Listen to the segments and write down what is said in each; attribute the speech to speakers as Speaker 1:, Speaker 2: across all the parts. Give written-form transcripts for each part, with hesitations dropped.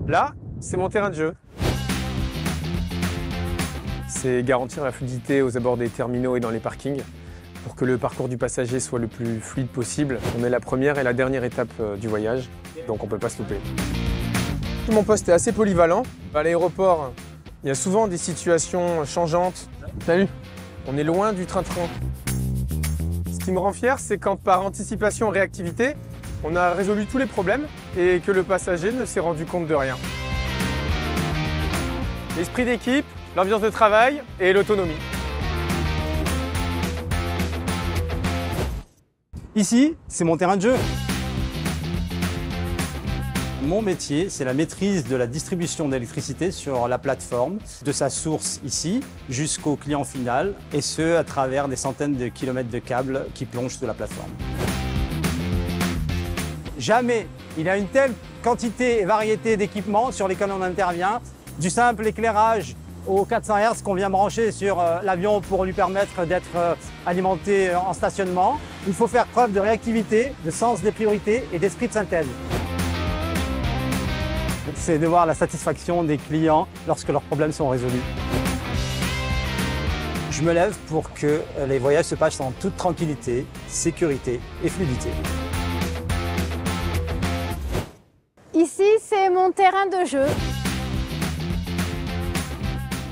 Speaker 1: Là, c'est mon terrain de jeu. C'est garantir la fluidité aux abords des terminaux et dans les parkings pour que le parcours du passager soit le plus fluide possible. On est la première et la dernière étape du voyage, donc on ne peut pas se louper. Mon poste est assez polyvalent. À l'aéroport, il y a souvent des situations changeantes. Salut! On est loin du train-train. Ce qui me rend fier, c'est quand par anticipation et réactivité, on a résolu tous les problèmes et que le passager ne s'est rendu compte de rien. L'esprit d'équipe, l'ambiance de travail et l'autonomie.
Speaker 2: Ici, c'est mon terrain de jeu. Mon métier, c'est la maîtrise de la distribution d'électricité sur la plateforme, de sa source ici jusqu'au client final, et ce à travers des centaines de kilomètres de câbles qui plongent sous la plateforme. Jamais il y a une telle quantité et variété d'équipements sur lesquels on intervient, du simple éclairage aux 400 Hz qu'on vient brancher sur l'avion pour lui permettre d'être alimenté en stationnement. Il faut faire preuve de réactivité, de sens des priorités et d'esprit de synthèse. C'est de voir la satisfaction des clients lorsque leurs problèmes sont résolus. Je me lève pour que les voyages se passent en toute tranquillité, sécurité et fluidité.
Speaker 3: Ici, c'est mon terrain de jeu.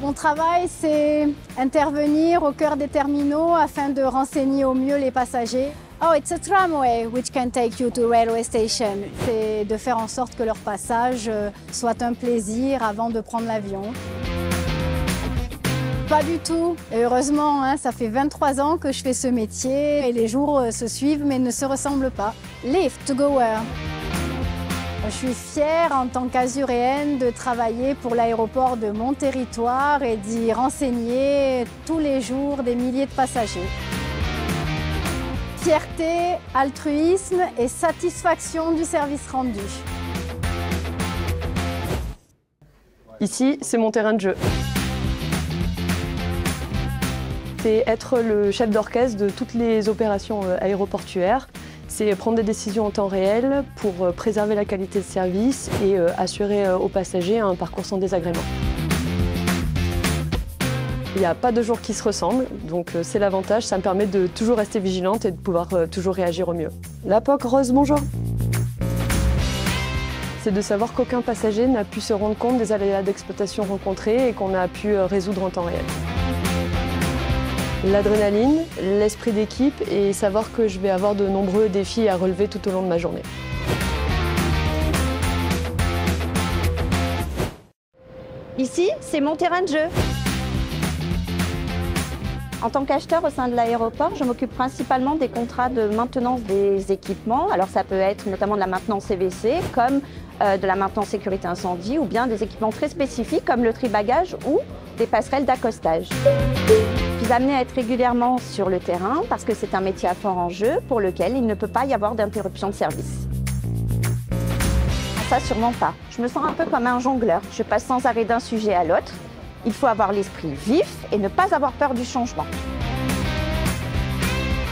Speaker 3: Mon travail, c'est intervenir au cœur des terminaux afin de renseigner au mieux les passagers. Oh, it's a tramway which can take you to railway station. C'est de faire en sorte que leur passage soit un plaisir avant de prendre l'avion. Pas du tout. Et heureusement, hein, ça fait 23 ans que je fais ce métier et les jours se suivent mais ne se ressemblent pas. Lift to go where? Je suis fière en tant qu'Azuréenne de travailler pour l'aéroport de mon territoire et d'y renseigner tous les jours des milliers de passagers. Fierté, altruisme et satisfaction du service rendu.
Speaker 4: Ici, c'est mon terrain de jeu. C'est être le chef d'orchestre de toutes les opérations aéroportuaires. C'est prendre des décisions en temps réel pour préserver la qualité de service et assurer aux passagers un parcours sans désagrément. Il n'y a pas de jour qui se ressemblent, donc c'est l'avantage, ça me permet de toujours rester vigilante et de pouvoir toujours réagir au mieux. La POC Rose, bonjour. C'est de savoir qu'aucun passager n'a pu se rendre compte des aléas d'exploitation rencontrés et qu'on a pu résoudre en temps réel. L'adrénaline, l'esprit d'équipe et savoir que je vais avoir de nombreux défis à relever tout au long de ma journée.
Speaker 5: Ici, c'est mon terrain de jeu. En tant qu'acheteur au sein de l'aéroport, je m'occupe principalement des contrats de maintenance des équipements. Alors ça peut être notamment de la maintenance CVC, comme de la maintenance sécurité incendie, ou bien des équipements très spécifiques comme le tri-bagages ou des passerelles d'accostage. Je suis amenée à être régulièrement sur le terrain parce que c'est un métier à fort enjeu pour lequel il ne peut pas y avoir d'interruption de service. Ça, sûrement pas. Je me sens un peu comme un jongleur. Je passe sans arrêt d'un sujet à l'autre. Il faut avoir l'esprit vif et ne pas avoir peur du changement.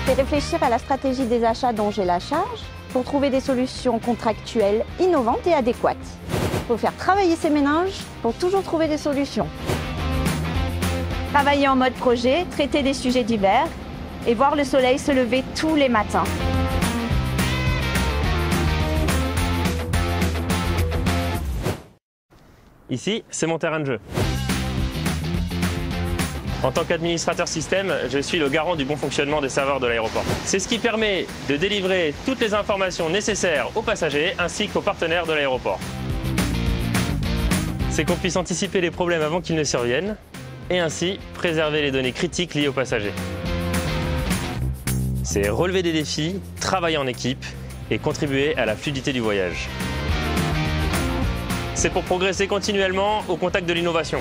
Speaker 5: C'est réfléchir à la stratégie des achats dont j'ai la charge pour trouver des solutions contractuelles innovantes et adéquates. Il faut faire travailler ses méninges pour toujours trouver des solutions. Travailler en mode projet, traiter des sujets divers et voir le soleil se lever tous les matins.
Speaker 6: Ici, c'est mon terrain de jeu. En tant qu'administrateur système, je suis le garant du bon fonctionnement des serveurs de l'aéroport. C'est ce qui permet de délivrer toutes les informations nécessaires aux passagers ainsi qu'aux partenaires de l'aéroport. C'est qu'on puisse anticiper les problèmes avant qu'ils ne surviennent et ainsi préserver les données critiques liées aux passagers. C'est relever des défis, travailler en équipe et contribuer à la fluidité du voyage. C'est pour progresser continuellement au contact de l'innovation.